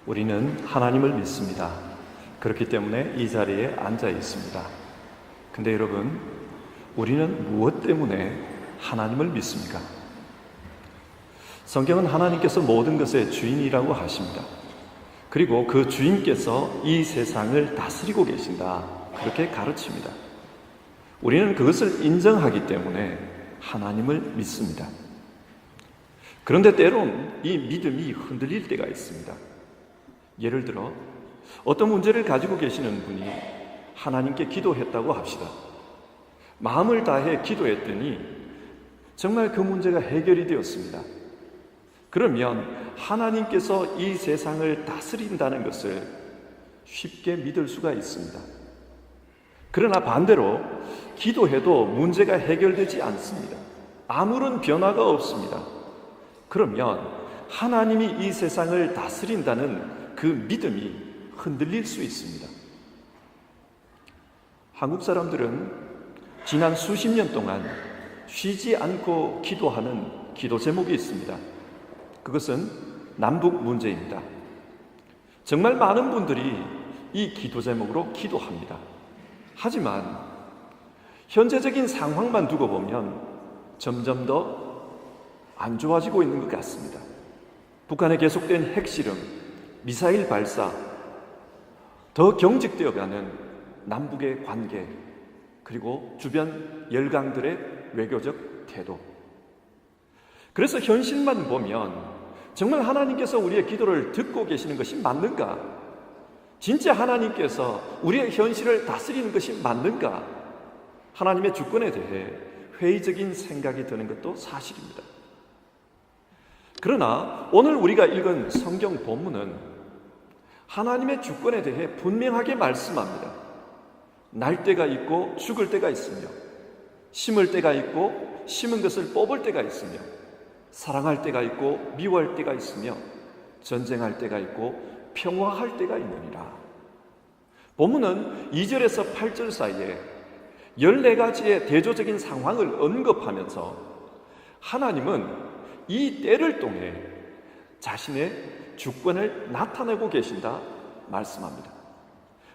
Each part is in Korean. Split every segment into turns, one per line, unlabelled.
우리는 하나님을 믿습니다. 그렇기 때문에 이 자리에 앉아 있습니다. 근데 여러분, 우리는 무엇 때문에 하나님을 믿습니까? 성경은 하나님께서 모든 것의 주인이라고 하십니다. 그리고 그 주인께서 이 세상을 다스리고 계신다, 그렇게 가르칩니다. 우리는 그것을 인정하기 때문에 하나님을 믿습니다. 그런데 때론 이 믿음이 흔들릴 때가 있습니다. 예를 들어 어떤 문제를 가지고 계시는 분이 하나님께 기도했다고 합시다. 마음을 다해 기도했더니 정말 그 문제가 해결이 되었습니다. 그러면 하나님께서 이 세상을 다스린다는 것을 쉽게 믿을 수가 있습니다. 그러나 반대로 기도해도 문제가 해결되지 않습니다. 아무런 변화가 없습니다. 그러면 하나님이 이 세상을 다스린다는 그 믿음이 흔들릴 수 있습니다. 한국 사람들은 지난 수십 년 동안 쉬지 않고 기도하는 기도 제목이 있습니다. 그것은 남북 문제입니다. 정말 많은 분들이 이 기도 제목으로 기도합니다. 하지만 현재적인 상황만 두고 보면 점점 더 안 좋아지고 있는 것 같습니다. 북한의 계속된 핵실험, 미사일 발사, 더 경직되어가는 남북의 관계, 그리고 주변 열강들의 외교적 태도. 그래서 현실만 보면 정말 하나님께서 우리의 기도를 듣고 계시는 것이 맞는가? 진짜 하나님께서 우리의 현실을 다스리는 것이 맞는가? 하나님의 주권에 대해 회의적인 생각이 드는 것도 사실입니다. 그러나 오늘 우리가 읽은 성경 본문은 하나님의 주권에 대해 분명하게 말씀합니다. 날 때가 있고 죽을 때가 있으며, 심을 때가 있고 심은 것을 뽑을 때가 있으며, 사랑할 때가 있고 미워할 때가 있으며, 전쟁할 때가 있고 평화할 때가 있느니라. 본문은 2절에서 8절 사이에 14가지의 대조적인 상황을 언급하면서 하나님은 이 때를 통해 자신의 주권을 나타내고 계신다 말씀합니다.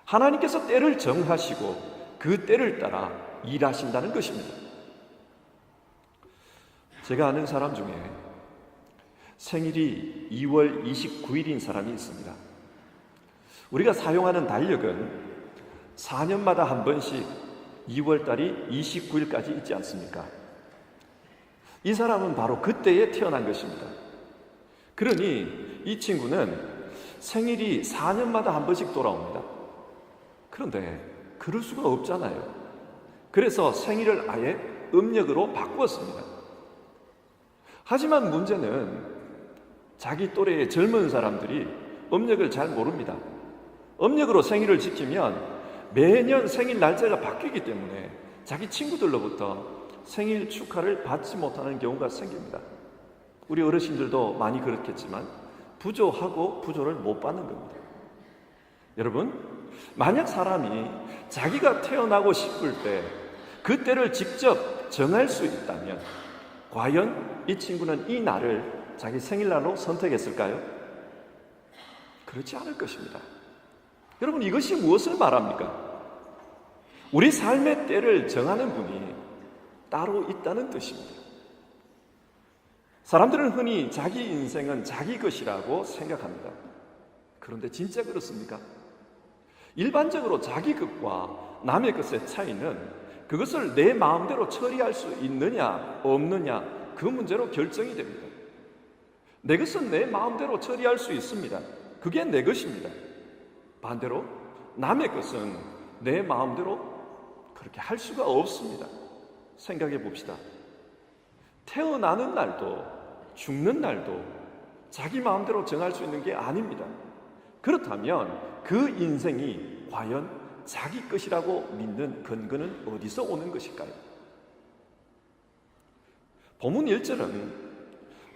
하나님께서 때를 정하시고 그 때를 따라 일하신다는 것입니다. 제가 아는 사람 중에 생일이 2월 29일인 사람이 있습니다. 우리가 사용하는 달력은 4년마다 한 번씩 2월 달이 29일까지 있지 않습니까? 이 사람은 바로 그때에 태어난 것입니다. 그러니 이 친구는 생일이 4년마다 한 번씩 돌아옵니다. 그런데 그럴 수가 없잖아요. 그래서 생일을 아예 음력으로 바꾸었습니다. 하지만 문제는 자기 또래의 젊은 사람들이 음력을 잘 모릅니다. 음력으로 생일을 지키면 매년 생일 날짜가 바뀌기 때문에 자기 친구들로부터 생일 축하를 받지 못하는 경우가 생깁니다. 우리 어르신들도 많이 그렇겠지만 부조하고 부조를 못 받는 겁니다. 여러분, 만약 사람이 자기가 태어나고 싶을 때 그때를 직접 정할 수 있다면 과연 이 친구는 이 날을 자기 생일날로 선택했을까요? 그렇지 않을 것입니다. 여러분, 이것이 무엇을 말합니까? 우리 삶의 때를 정하는 분이 따로 있다는 뜻입니다. 사람들은 흔히 자기 인생은 자기 것이라고 생각합니다. 그런데 진짜 그렇습니까? 일반적으로 자기 것과 남의 것의 차이는 그것을 내 마음대로 처리할 수 있느냐 없느냐, 그 문제로 결정이 됩니다. 내 것은 내 마음대로 처리할 수 있습니다. 그게 내 것입니다. 반대로 남의 것은 내 마음대로 그렇게 할 수가 없습니다. 생각해 봅시다. 태어나는 날도 죽는 날도 자기 마음대로 정할 수 있는 게 아닙니다. 그렇다면 그 인생이 과연 자기 것이라고 믿는 근거는 어디서 오는 것일까요? 본문 1절은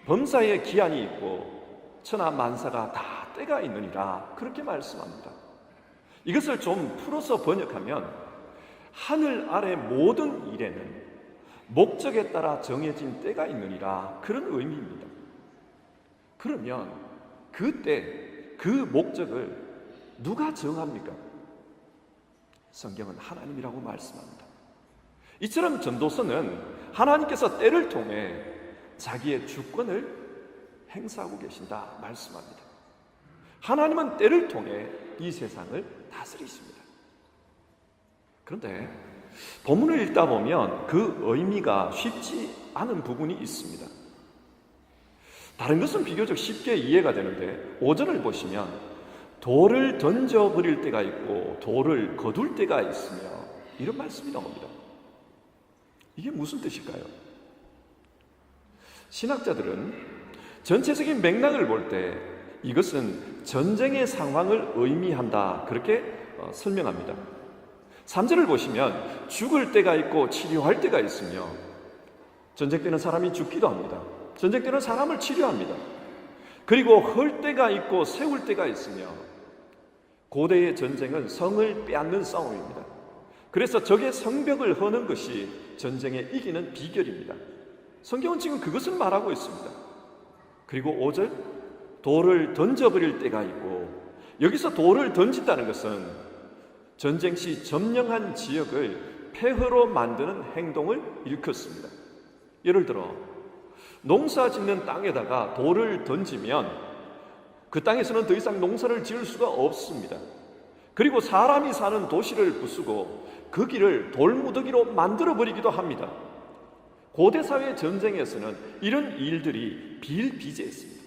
범사에 기한이 있고 천하 만사가 다 때가 있느니라, 그렇게 말씀합니다. 이것을 좀 풀어서 번역하면 하늘 아래 모든 일에는 목적에 따라 정해진 때가 있느니라, 그런 의미입니다. 그러면 그 때, 그 목적을 누가 정합니까? 성경은 하나님이라고 말씀합니다. 이처럼 전도서는 하나님께서 때를 통해 자기의 주권을 행사하고 계신다 말씀합니다. 하나님은 때를 통해 이 세상을 다스리십니다. 그런데 본문을 읽다 보면 그 의미가 쉽지 않은 부분이 있습니다. 다른 것은 비교적 쉽게 이해가 되는데 5절을 보시면 돌을 던져버릴 때가 있고 돌을 거둘 때가 있으며 이런 말씀이 나옵니다. 이게 무슨 뜻일까요? 신학자들은 전체적인 맥락을 볼 때 이것은 전쟁의 상황을 의미한다 그렇게 설명합니다. 3절을 보시면 죽을 때가 있고 치료할 때가 있으며 전쟁 때는 사람이 죽기도 합니다. 전쟁 때는 사람을 치료합니다. 그리고 헐 때가 있고 세울 때가 있으며 고대의 전쟁은 성을 빼앗는 싸움입니다. 그래서 적의 성벽을 허는 것이 전쟁에 이기는 비결입니다. 성경은 지금 그것을 말하고 있습니다. 그리고 5절 돌을 던져버릴 때가 있고 여기서 돌을 던진다는 것은 전쟁 시 점령한 지역을 폐허로 만드는 행동을 일컫습니다. 예를 들어 농사 짓는 땅에다가 돌을 던지면 그 땅에서는 더 이상 농사를 지을 수가 없습니다. 그리고 사람이 사는 도시를 부수고 그 길을 돌무더기로 만들어버리기도 합니다. 고대 사회 전쟁에서는 이런 일들이 비일비재했습니다.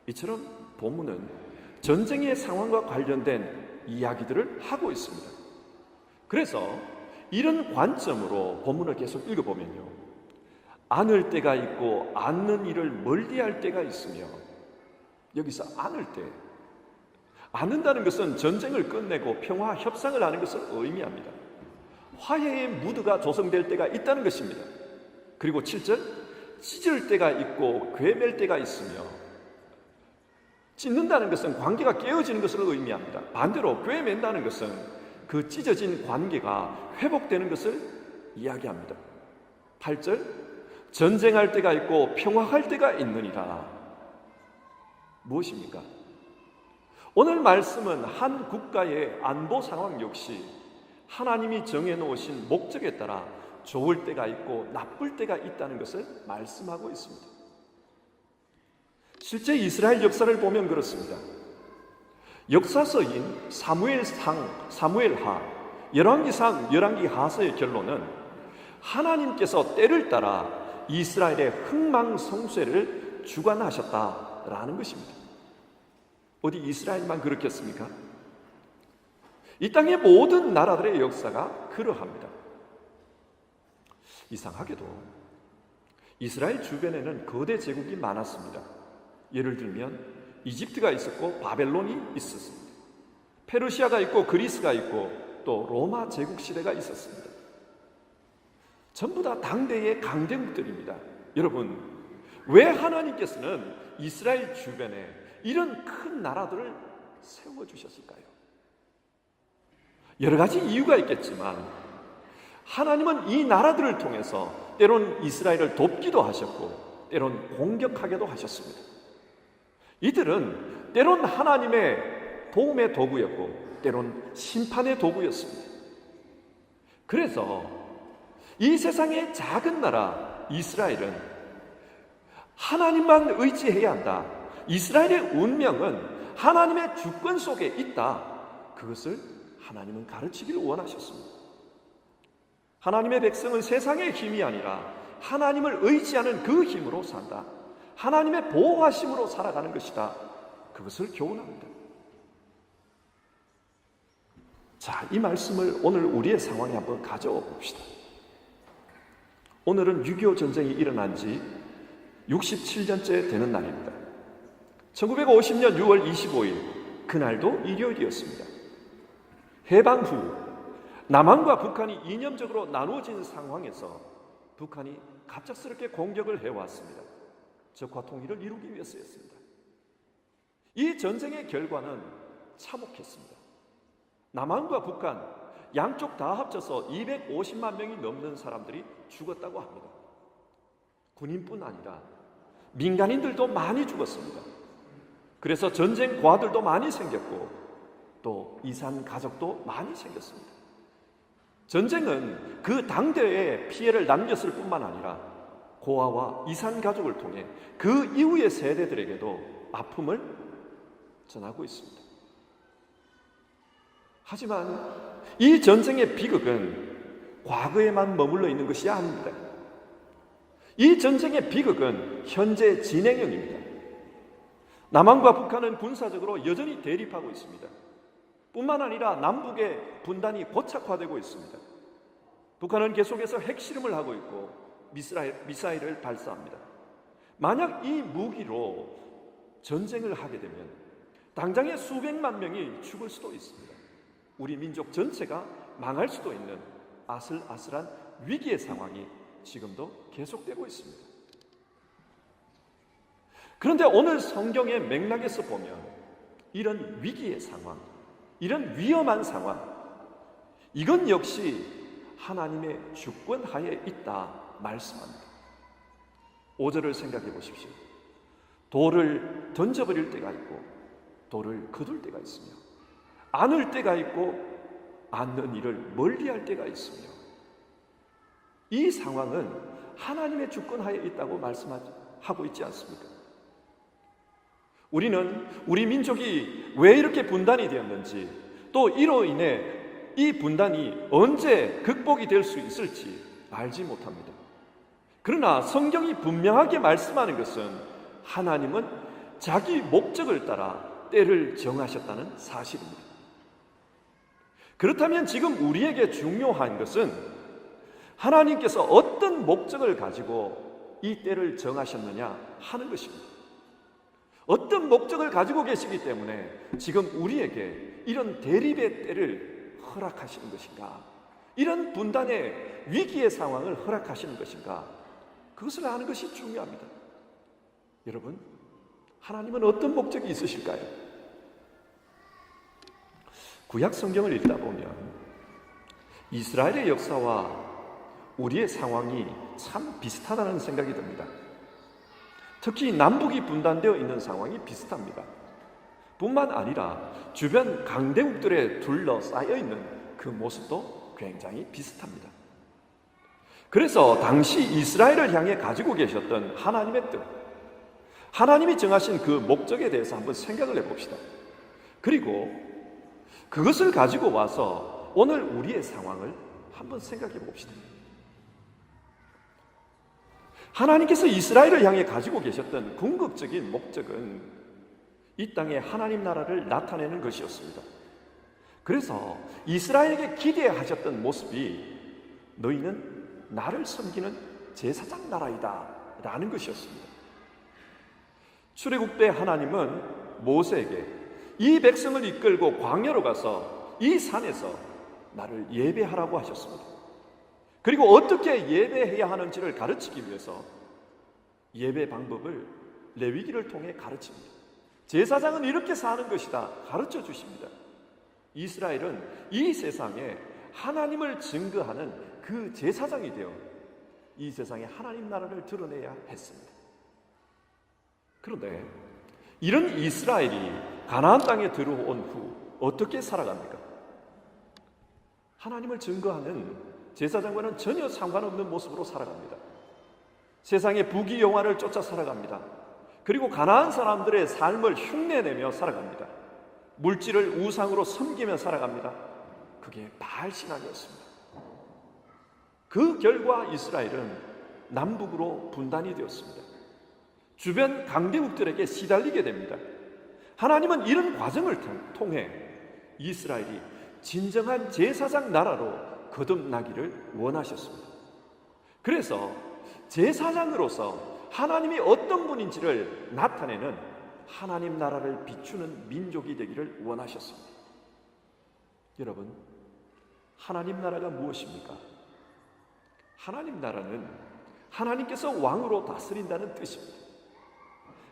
이처럼 본문은 전쟁의 상황과 관련된 이야기들을 하고 있습니다. 그래서 이런 관점으로 본문을 계속 읽어보면요, 안을 때가 있고 안는 일을 멀리할 때가 있으며, 여기서 안을 때, 안는다는 것은 전쟁을 끝내고 평화 협상을 하는 것을 의미합니다. 화해의 무드가 조성될 때가 있다는 것입니다. 그리고 7절 찢을 때가 있고 괴맬 때가 있으며, 찢는다는 것은 관계가 깨어지는 것을 의미합니다. 반대로 괴맨다는 것은 그 찢어진 관계가 회복되는 것을 이야기합니다. 8절 전쟁할 때가 있고 평화할 때가 있느니라. 무엇입니까? 오늘 말씀은 한 국가의 안보 상황 역시 하나님이 정해놓으신 목적에 따라 좋을 때가 있고 나쁠 때가 있다는 것을 말씀하고 있습니다. 실제 이스라엘 역사를 보면 그렇습니다. 역사서인 사무엘상, 사무엘하, 열왕기상, 열왕기하서의 결론은 하나님께서 때를 따라 이스라엘의 흥망성쇠를 주관하셨다라는 것입니다. 어디 이스라엘만 그렇겠습니까? 이 땅의 모든 나라들의 역사가 그러합니다. 이상하게도 이스라엘 주변에는 거대 제국이 많았습니다. 예를 들면 이집트가 있었고 바벨론이 있었습니다. 페르시아가 있고 그리스가 있고 또 로마 제국 시대가 있었습니다. 전부 다 당대의 강대국들입니다. 여러분, 왜 하나님께서는 이스라엘 주변에 이런 큰 나라들을 세워주셨을까요? 여러 가지 이유가 있겠지만 하나님은 이 나라들을 통해서 때론 이스라엘을 돕기도 하셨고 때론 공격하기도 하셨습니다. 이들은 때론 하나님의 도움의 도구였고 때론 심판의 도구였습니다. 그래서 이 세상의 작은 나라 이스라엘은 하나님만 의지해야 한다. 이스라엘의 운명은 하나님의 주권 속에 있다. 그것을 하나님은 가르치기를 원하셨습니다. 하나님의 백성은 세상의 힘이 아니라 하나님을 의지하는 그 힘으로 산다. 하나님의 보호하심으로 살아가는 것이다. 그것을 교훈합니다. 자, 이 말씀을 오늘 우리의 상황에 한번 가져와 봅시다. 오늘은 6.25 전쟁이 일어난 지 67년째 되는 날입니다. 1950년 6월 25일, 그날도 일요일이었습니다. 해방 후 남한과 북한이 이념적으로 나누어진 상황에서 북한이 갑작스럽게 공격을 해왔습니다. 적화 통일을 이루기 위해서였습니다. 이 전쟁의 결과는 참혹했습니다. 남한과 북한 양쪽 다 합쳐서 250만 명이 넘는 사람들이 죽었다고 합니다. 군인뿐 아니라 민간인들도 많이 죽었습니다. 그래서 전쟁 고아들도 많이 생겼고 또 이산 가족도 많이 생겼습니다. 전쟁은 그 당대에 피해를 남겼을 뿐만 아니라 고아와 이산 가족을 통해 그 이후의 세대들에게도 아픔을 전하고 있습니다. 하지만 이 전쟁의 비극은 과거에만 머물러 있는 것이 아닙니다. 이 전쟁의 비극은 현재 진행형입니다. 남한과 북한은 군사적으로 여전히 대립하고 있습니다. 뿐만 아니라 남북의 분단이 고착화되고 있습니다. 북한은 계속해서 핵실험을 하고 있고 미사일을 발사합니다. 만약 이 무기로 전쟁을 하게 되면 당장에 수백만 명이 죽을 수도 있습니다. 우리 민족 전체가 망할 수도 있는 아슬아슬한 위기의 상황이 지금도 계속되고 있습니다. 그런데 오늘 성경의 맥락에서 보면 이런 위기의 상황, 이런 위험한 상황, 이건 역시 하나님의 주권 하에 있다 말씀합니다. 5절을 생각해 보십시오. 돌을 던져버릴 때가 있고 돌을 거둘 때가 있으며 안을 때가 있고 안는 일을 멀리할 때가 있으며 이 상황은 하나님의 주권 하에 있다고 말씀하고 있지 않습니까? 우리는 우리 민족이 왜 이렇게 분단이 되었는지 또 이로 인해 이 분단이 언제 극복이 될 수 있을지 알지 못합니다. 그러나 성경이 분명하게 말씀하는 것은 하나님은 자기 목적을 따라 때를 정하셨다는 사실입니다. 그렇다면 지금 우리에게 중요한 것은 하나님께서 어떤 목적을 가지고 이 때를 정하셨느냐 하는 것입니다. 어떤 목적을 가지고 계시기 때문에 지금 우리에게 이런 대립의 때를 허락하시는 것인가? 이런 분단의 위기의 상황을 허락하시는 것인가? 그것을 아는 것이 중요합니다. 여러분, 하나님은 어떤 목적이 있으실까요? 구약 성경을 읽다 보면 이스라엘의 역사와 우리의 상황이 참 비슷하다는 생각이 듭니다. 특히 남북이 분단되어 있는 상황이 비슷합니다. 뿐만 아니라 주변 강대국들에 둘러싸여 있는 그 모습도 굉장히 비슷합니다. 그래서 당시 이스라엘을 향해 가지고 계셨던 하나님의 뜻, 하나님이 정하신 그 목적에 대해서 한번 생각을 해봅시다. 그리고 그것을 가지고 와서 오늘 우리의 상황을 한번 생각해 봅시다. 하나님께서 이스라엘을 향해 가지고 계셨던 궁극적인 목적은 이 땅에 하나님 나라를 나타내는 것이었습니다. 그래서 이스라엘에게 기대하셨던 모습이 너희는 나를 섬기는 제사장 나라이다 라는 것이었습니다. 출애굽 때 하나님은 모세에게 이 백성을 이끌고 광야로 가서 이 산에서 나를 예배하라고 하셨습니다. 그리고 어떻게 예배해야 하는지를 가르치기 위해서 예배 방법을 레위기를 통해 가르칩니다. 제사장은 이렇게 사는 것이다 가르쳐 주십니다. 이스라엘은 이 세상에 하나님을 증거하는 그 제사장이 되어 이 세상에 하나님 나라를 드러내야 했습니다. 그런데 이런 이스라엘이 가나안 땅에 들어온 후 어떻게 살아갑니까? 하나님을 증거하는 제사장과는 전혀 상관없는 모습으로 살아갑니다. 세상의 부귀영화를 쫓아 살아갑니다. 그리고 가나안 사람들의 삶을 흉내내며 살아갑니다. 물질을 우상으로 섬기며 살아갑니다. 그게 바알 신앙이었습니다. 그 결과 이스라엘은 남북으로 분단이 되었습니다. 주변 강대국들에게 시달리게 됩니다. 하나님은 이런 과정을 통해 이스라엘이 진정한 제사장 나라로 거듭나기를 원하셨습니다. 그래서 제사장으로서 하나님이 어떤 분인지를 나타내는 하나님 나라를 비추는 민족이 되기를 원하셨습니다. 여러분, 하나님 나라가 무엇입니까? 하나님 나라는 하나님께서 왕으로 다스린다는 뜻입니다.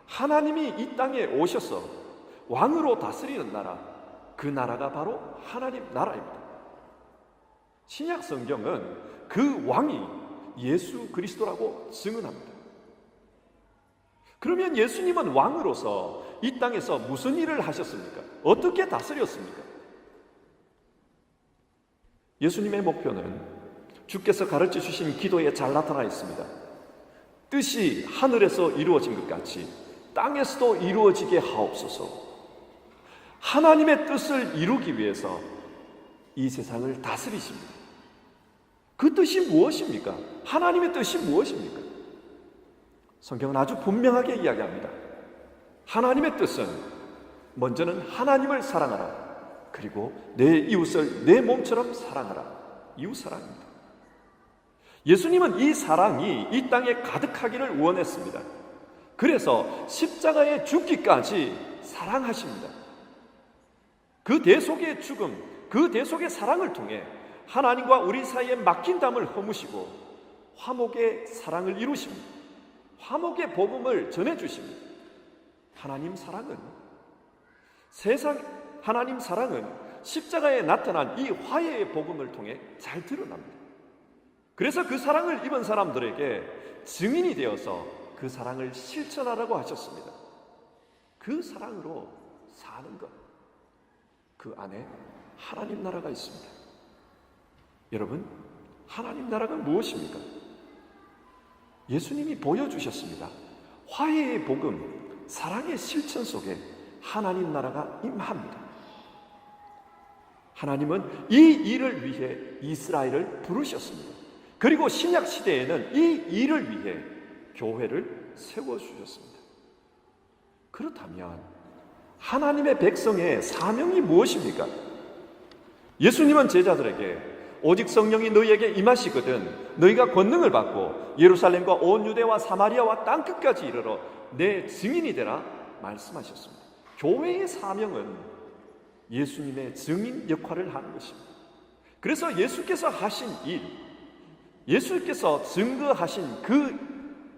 하나님이 이 땅에 오셔서 왕으로 다스리는 나라, 그 나라가 바로 하나님 나라입니다. 신약 성경은 그 왕이 예수 그리스도라고 증언합니다. 그러면 예수님은 왕으로서 이 땅에서 무슨 일을 하셨습니까? 어떻게 다스렸습니까? 예수님의 목표는 주께서 가르쳐 주신 기도에 잘 나타나 있습니다. 뜻이 하늘에서 이루어진 것 같이 땅에서도 이루어지게 하옵소서. 하나님의 뜻을 이루기 위해서 이 세상을 다스리십니다. 그 뜻이 무엇입니까? 하나님의 뜻이 무엇입니까? 성경은 아주 분명하게 이야기합니다. 하나님의 뜻은 먼저는 하나님을 사랑하라. 그리고 내 이웃을 내 몸처럼 사랑하라. 이웃 사랑입니다. 예수님은 이 사랑이 이 땅에 가득하기를 원했습니다. 그래서 십자가에 죽기까지 사랑하십니다. 그 대속의 죽음, 그 대속의 사랑을 통해 하나님과 우리 사이에 막힌 담을 허무시고 화목의 사랑을 이루십니다. 화목의 복음을 전해주십니다. 하나님 사랑은 십자가에 나타난 이 화해의 복음을 통해 잘 드러납니다. 그래서 그 사랑을 입은 사람들에게 증인이 되어서 그 사랑을 실천하라고 하셨습니다. 그 사랑으로 사는 것, 그 안에 하나님 나라가 있습니다. 여러분, 하나님 나라가 무엇입니까? 예수님이 보여주셨습니다. 화해의 복음, 사랑의 실천 속에 하나님 나라가 임합니다. 하나님은 이 일을 위해 이스라엘을 부르셨습니다. 그리고 신약 시대에는 이 일을 위해 교회를 세워주셨습니다. 그렇다면 하나님의 백성의 사명이 무엇입니까? 예수님은 제자들에게 오직 성령이 너희에게 임하시거든 너희가 권능을 받고 예루살렘과 온 유대와 사마리아와 땅끝까지 이르러 내 증인이 되라 말씀하셨습니다. 교회의 사명은 예수님의 증인 역할을 하는 것입니다. 그래서 예수께서 하신 일, 예수께서 증거하신 그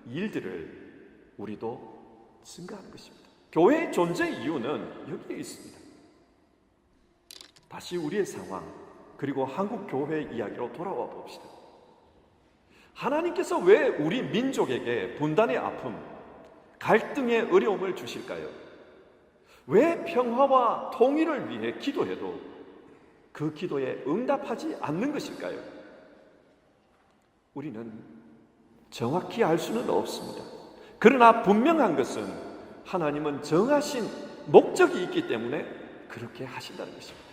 일들을 우리도 증거하는 것입니다. 교회의 존재 이유는 여기에 있습니다. 다시 우리의 상황, 그리고 한국 교회 이야기로 돌아와 봅시다. 하나님께서 왜 우리 민족에게 분단의 아픔, 갈등의 어려움을 주실까요? 왜 평화와 통일을 위해 기도해도 그 기도에 응답하지 않는 것일까요? 우리는 정확히 알 수는 없습니다. 그러나 분명한 것은 하나님은 정하신 목적이 있기 때문에 그렇게 하신다는 것입니다.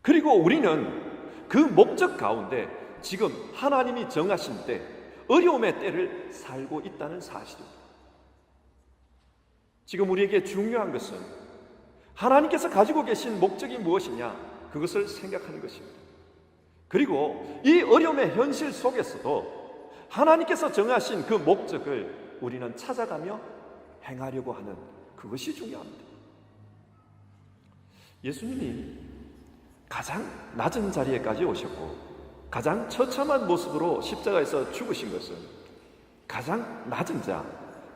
그리고 우리는 그 목적 가운데 지금 하나님이 정하신 때 어려움의 때를 살고 있다는 사실입니다. 지금 우리에게 중요한 것은 하나님께서 가지고 계신 목적이 무엇이냐, 그것을 생각하는 것입니다. 그리고 이 어려움의 현실 속에서도 하나님께서 정하신 그 목적을 우리는 찾아가며 행하려고 하는 그것이 중요합니다. 예수님이 가장 낮은 자리에까지 오셨고 가장 처참한 모습으로 십자가에서 죽으신 것은 가장 낮은 자,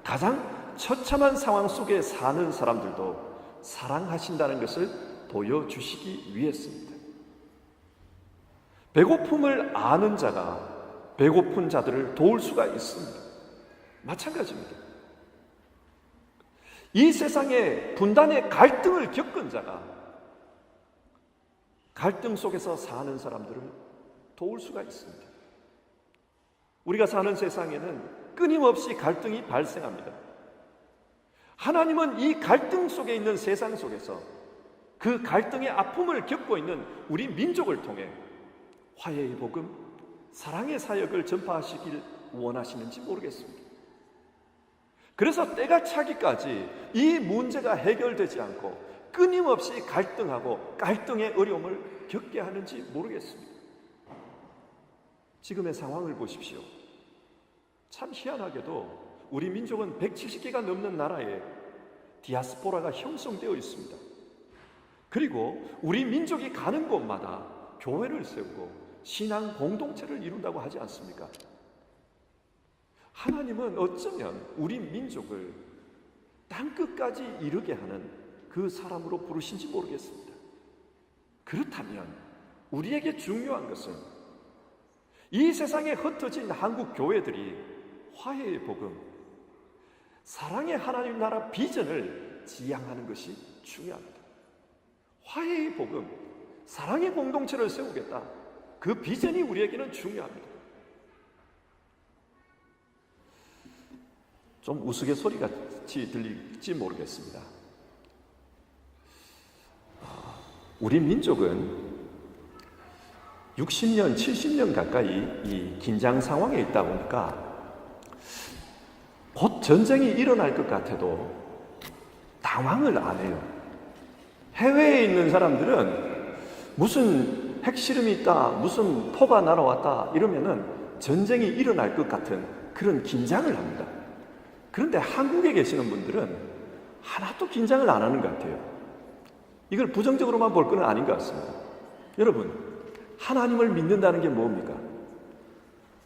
가장 처참한 상황 속에 사는 사람들도 사랑하신다는 것을 보여주시기 위해서입니다. 배고픔을 아는 자가 배고픈 자들을 도울 수가 있습니다. 마찬가지입니다. 이 세상에 분단의 갈등을 겪은 자가 갈등 속에서 사는 사람들을 도울 수가 있습니다. 우리가 사는 세상에는 끊임없이 갈등이 발생합니다. 하나님은 이 갈등 속에 있는 세상 속에서 그 갈등의 아픔을 겪고 있는 우리 민족을 통해 화해의 복음, 사랑의 사역을 전파하시길 원하시는지 모르겠습니다. 그래서 때가 차기까지 이 문제가 해결되지 않고 끊임없이 갈등하고 갈등의 어려움을 겪게 하는지 모르겠습니다. 지금의 상황을 보십시오. 참 희한하게도 우리 민족은 170개가 넘는 나라에 디아스포라가 형성되어 있습니다. 그리고 우리 민족이 가는 곳마다 교회를 세우고 신앙 공동체를 이룬다고 하지 않습니까? 하나님은 어쩌면 우리 민족을 땅끝까지 이르게 하는 그 사람으로 부르신지 모르겠습니다. 그렇다면 우리에게 중요한 것은 이 세상에 흩어진 한국 교회들이 화해의 복음, 사랑의 하나님 나라 비전을 지향하는 것이 중요합니다. 화해의 복음, 사랑의 공동체를 세우겠다. 그 비전이 우리에게는 중요합니다. 좀 우스갯소리같이 들릴지 모르겠습니다. 우리 민족은 60년, 70년 가까이 이 긴장 상황에 있다 보니까 곧 전쟁이 일어날 것 같아도 당황을 안 해요. 해외에 있는 사람들은 무슨 핵실험이 있다, 무슨 포가 날아왔다 이러면은 전쟁이 일어날 것 같은 그런 긴장을 합니다. 그런데 한국에 계시는 분들은 하나도 긴장을 안 하는 것 같아요. 이걸 부정적으로만 볼 건 아닌 것 같습니다. 여러분, 하나님을 믿는다는 게 뭡니까?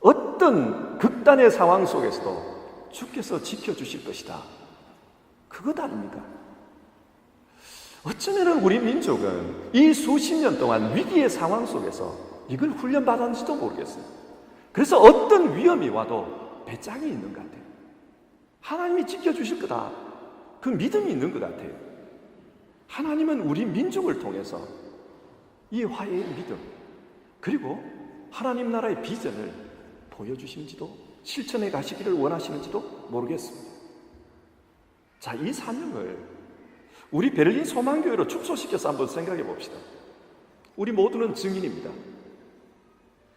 어떤 극단의 상황 속에서도 주께서 지켜주실 것이다. 그것 아닙니까? 어쩌면 우리 민족은 이 수십 년 동안 위기의 상황 속에서 이걸 훈련받았는지도 모르겠어요. 그래서 어떤 위험이 와도 배짱이 있는 것 같아요. 하나님이 지켜주실 거다. 그 믿음이 있는 것 같아요. 하나님은 우리 민족을 통해서 이 화해의 믿음, 그리고 하나님 나라의 비전을 보여주시는지도, 실천해 가시기를 원하시는지도 모르겠습니다. 자, 이 사명을 우리 베를린 소망교회로 축소시켜서 한번 생각해 봅시다. 우리 모두는 증인입니다.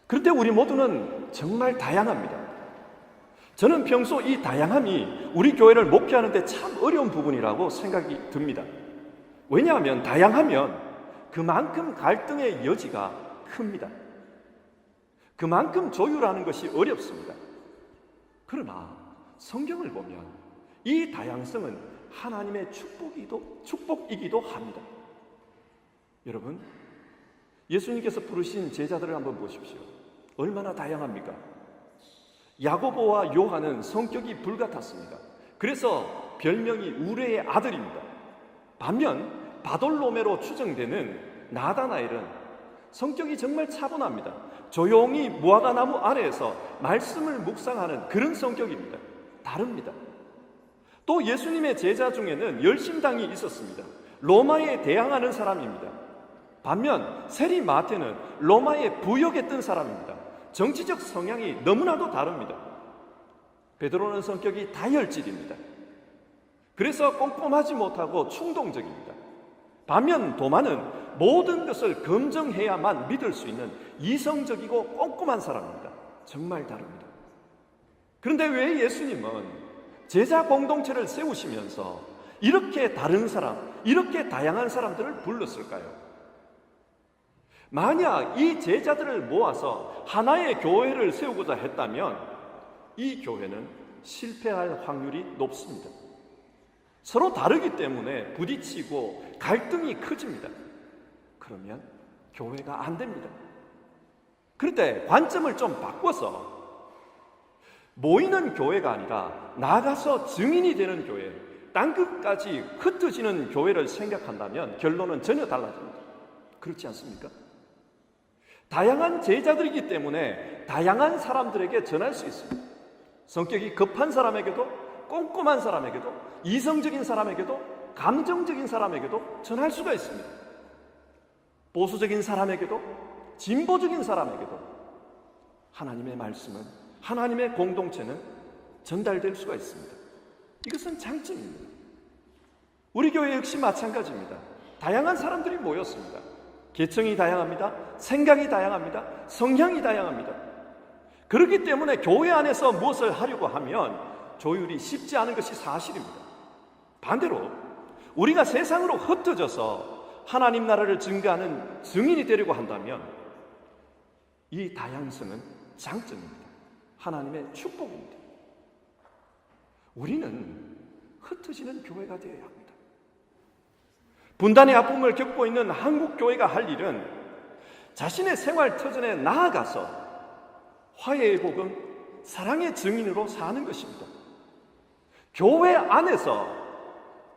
그런데 우리 모두는 정말 다양합니다. 저는 평소 이 다양함이 우리 교회를 목회하는데 참 어려운 부분이라고 생각이 듭니다. 왜냐하면 다양하면 그만큼 갈등의 여지가 큽니다. 그만큼 조율하는 것이 어렵습니다. 그러나 성경을 보면 이 다양성은 하나님의 축복이기도 합니다. 여러분, 예수님께서 부르신 제자들을 한번 보십시오. 얼마나 다양합니까? 야고보와 요한은 성격이 불같았습니다. 그래서 별명이 우레의 아들입니다. 반면 바돌로메로 추정되는 나다나엘은 성격이 정말 차분합니다. 조용히 무화과 나무 아래에서 말씀을 묵상하는 그런 성격입니다. 다릅니다. 또 예수님의 제자 중에는 열심당이 있었습니다. 로마에 대항하는 사람입니다. 반면 세리 마태는 로마의 부역에 뜬 사람입니다. 정치적 성향이 너무나도 다릅니다. 베드로는 성격이 다혈질입니다. 그래서 꼼꼼하지 못하고 충동적입니다. 반면 도마는 모든 것을 검증해야만 믿을 수 있는 이성적이고 꼼꼼한 사람입니다. 정말 다릅니다. 그런데 왜 예수님은 제자 공동체를 세우시면서 이렇게 다른 사람, 이렇게 다양한 사람들을 불렀을까요? 만약 이 제자들을 모아서 하나의 교회를 세우고자 했다면 이 교회는 실패할 확률이 높습니다. 서로 다르기 때문에 부딪히고 갈등이 커집니다. 그러면 교회가 안 됩니다. 그런데 관점을 좀 바꿔서 모이는 교회가 아니라 나가서 증인이 되는 교회, 땅끝까지 흩어지는 교회를 생각한다면 결론은 전혀 달라집니다. 그렇지 않습니까? 다양한 제자들이기 때문에 다양한 사람들에게 전할 수 있습니다. 성격이 급한 사람에게도, 꼼꼼한 사람에게도, 이성적인 사람에게도, 감정적인 사람에게도 전할 수가 있습니다. 보수적인 사람에게도, 진보적인 사람에게도 하나님의 말씀은, 하나님의 공동체는 전달될 수가 있습니다. 이것은 장점입니다. 우리 교회 역시 마찬가지입니다. 다양한 사람들이 모였습니다. 계층이 다양합니다. 생각이 다양합니다. 성향이 다양합니다. 그렇기 때문에 교회 안에서 무엇을 하려고 하면 조율이 쉽지 않은 것이 사실입니다. 반대로 우리가 세상으로 흩어져서 하나님 나라를 증거하는 증인이 되려고 한다면 이 다양성은 장점입니다. 하나님의 축복입니다. 우리는 흩어지는 교회가 되어야 합니다. 분단의 아픔을 겪고 있는 한국 교회가 할 일은 자신의 생활 터전에 나아가서 화해의 복음, 사랑의 증인으로 사는 것입니다. 교회 안에서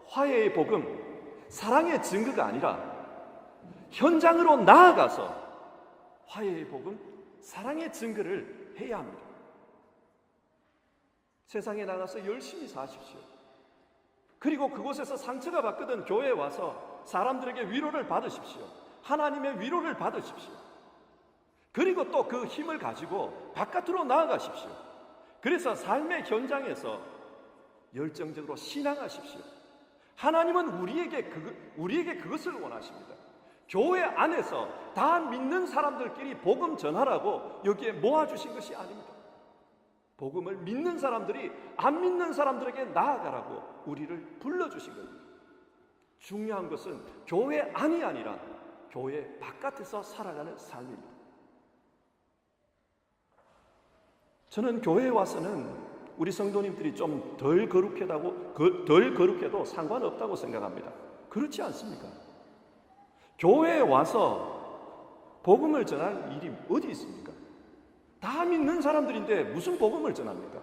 화해의 복음, 사랑의 증거가 아니라 현장으로 나아가서 화해의 복음, 사랑의 증거를 해야 합니다. 세상에 나가서 열심히 사십시오. 그리고 그곳에서 상처가 받거든 교회에 와서 사람들에게 위로를 받으십시오. 하나님의 위로를 받으십시오. 그리고 또 그 힘을 가지고 바깥으로 나아가십시오. 그래서 삶의 현장에서 열정적으로 신앙하십시오. 하나님은 우리에게 그것을 원하십니다. 교회 안에서 다 믿는 사람들끼리 복음 전하라고 여기에 모아주신 것이 아닙니다. 복음을 믿는 사람들이 안 믿는 사람들에게 나아가라고 우리를 불러주신 겁니다. 중요한 것은 교회 안이 아니라 교회 바깥에서 살아가는 삶입니다. 저는 교회에 와서는 우리 성도님들이 좀 덜 거룩해도 상관없다고 생각합니다. 그렇지 않습니까? 교회에 와서 복음을 전할 일이 어디 있습니까? 다 믿는 사람들인데 무슨 복음을 전합니까?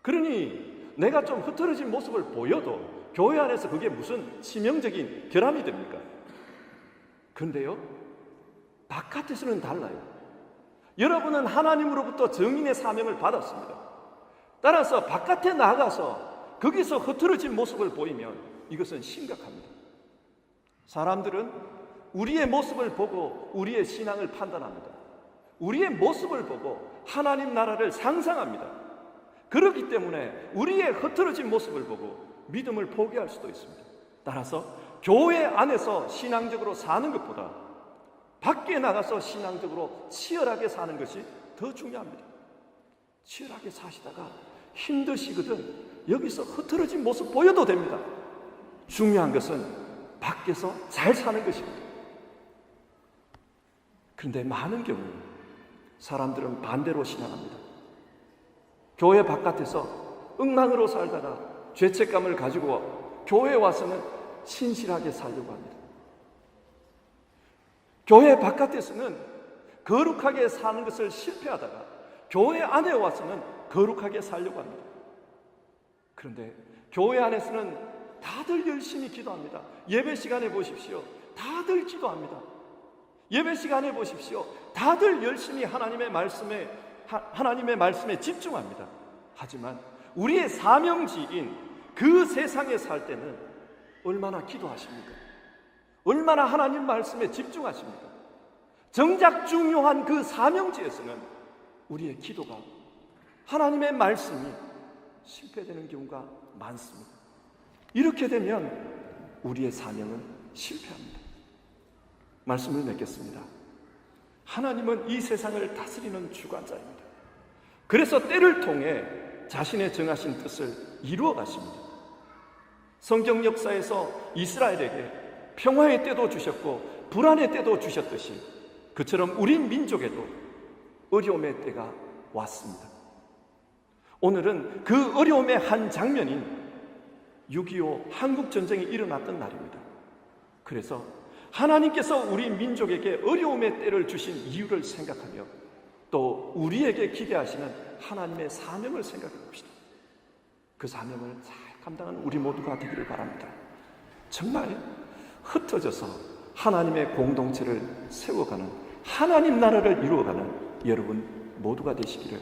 그러니 내가 좀 흐트러진 모습을 보여도 교회 안에서 그게 무슨 치명적인 결함이 됩니까? 그런데요, 바깥에서는 달라요. 여러분은 하나님으로부터 증인의 사명을 받았습니다. 따라서 바깥에 나가서 거기서 흐트러진 모습을 보이면 이것은 심각합니다. 사람들은 우리의 모습을 보고 우리의 신앙을 판단합니다. 우리의 모습을 보고 하나님 나라를 상상합니다. 그렇기 때문에 우리의 흐트러진 모습을 보고 믿음을 포기할 수도 있습니다. 따라서 교회 안에서 신앙적으로 사는 것보다 밖에 나가서 신앙적으로 치열하게 사는 것이 더 중요합니다. 치열하게 사시다가 힘드시거든 여기서 흐트러진 모습 보여도 됩니다. 중요한 것은 밖에서 잘 사는 것입니다. 그런데 많은 경우 사람들은 반대로 신앙합니다. 교회 바깥에서 엉망으로 살다가 죄책감을 가지고 교회에 와서는 신실하게 살려고 합니다. 교회 바깥에서는 거룩하게 사는 것을 실패하다가 교회 안에 와서는 거룩하게 살려고 합니다. 그런데 교회 안에서는 다들 열심히 기도합니다. 예배 시간에 보십시오. 다들 기도합니다. 예배 시간에 보십시오. 다들 열심히 하나님의 말씀에 집중합니다. 하지만 우리의 사명지인 그 세상에 살 때는 얼마나 기도하십니까? 얼마나 하나님 말씀에 집중하십니까? 정작 중요한 그 사명지에서는 우리의 기도가 하나님의 말씀이 실패되는 경우가 많습니다. 이렇게 되면 우리의 사명은 실패합니다. 말씀을 맺겠습니다. 하나님은 이 세상을 다스리는 주관자입니다. 그래서 때를 통해 자신의 정하신 뜻을 이루어 가십니다. 성경 역사에서 이스라엘에게 평화의 때도 주셨고 불안의 때도 주셨듯이 그처럼 우리 민족에도 어려움의 때가 왔습니다. 오늘은 그 어려움의 한 장면인 6.25 한국전쟁이 일어났던 날입니다. 그래서 하나님께서 우리 민족에게 어려움의 때를 주신 이유를 생각하며 또 우리에게 기대하시는 하나님의 사명을 생각해 봅시다. 그 사명을 잘 감당하는 우리 모두가 되기를 바랍니다. 정말 흩어져서 하나님의 공동체를 세워가는 하나님 나라를 이루어가는 여러분 모두가 되시기를,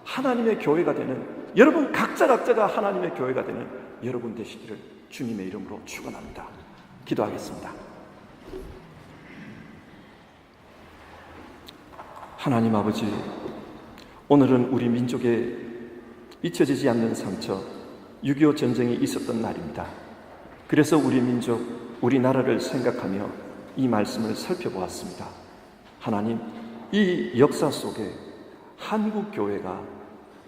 하나님의 교회가 되는 여러분 각자가 하나님의 교회가 되는 여러분 되시기를 주님의 이름으로 축원합니다. 기도하겠습니다. 하나님 아버지, 오늘은 우리 민족에 잊혀지지 않는 상처 6.25 전쟁이 있었던 날입니다. 그래서 우리 민족, 우리나라를 생각하며 이 말씀을 살펴보았습니다. 하나님, 이 역사 속에 한국 교회가,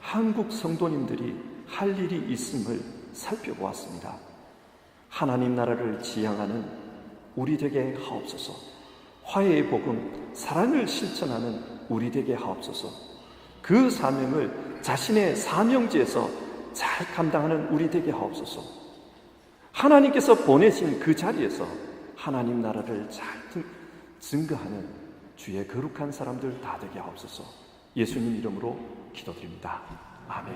한국 성도님들이 할 일이 있음을 살펴보았습니다. 하나님 나라를 지향하는 우리 되게 하옵소서. 화해의 복음, 사랑을 실천하는 우리 되게 하옵소서. 그 사명을 자신의 사명지에서 잘 감당하는 우리 되게 하옵소서. 하나님께서 보내신 그 자리에서 하나님 나라를 잘 증거하는 주의 거룩한 사람들 다 되게 하옵소서. 예수님 이름으로 기도드립니다. 아멘.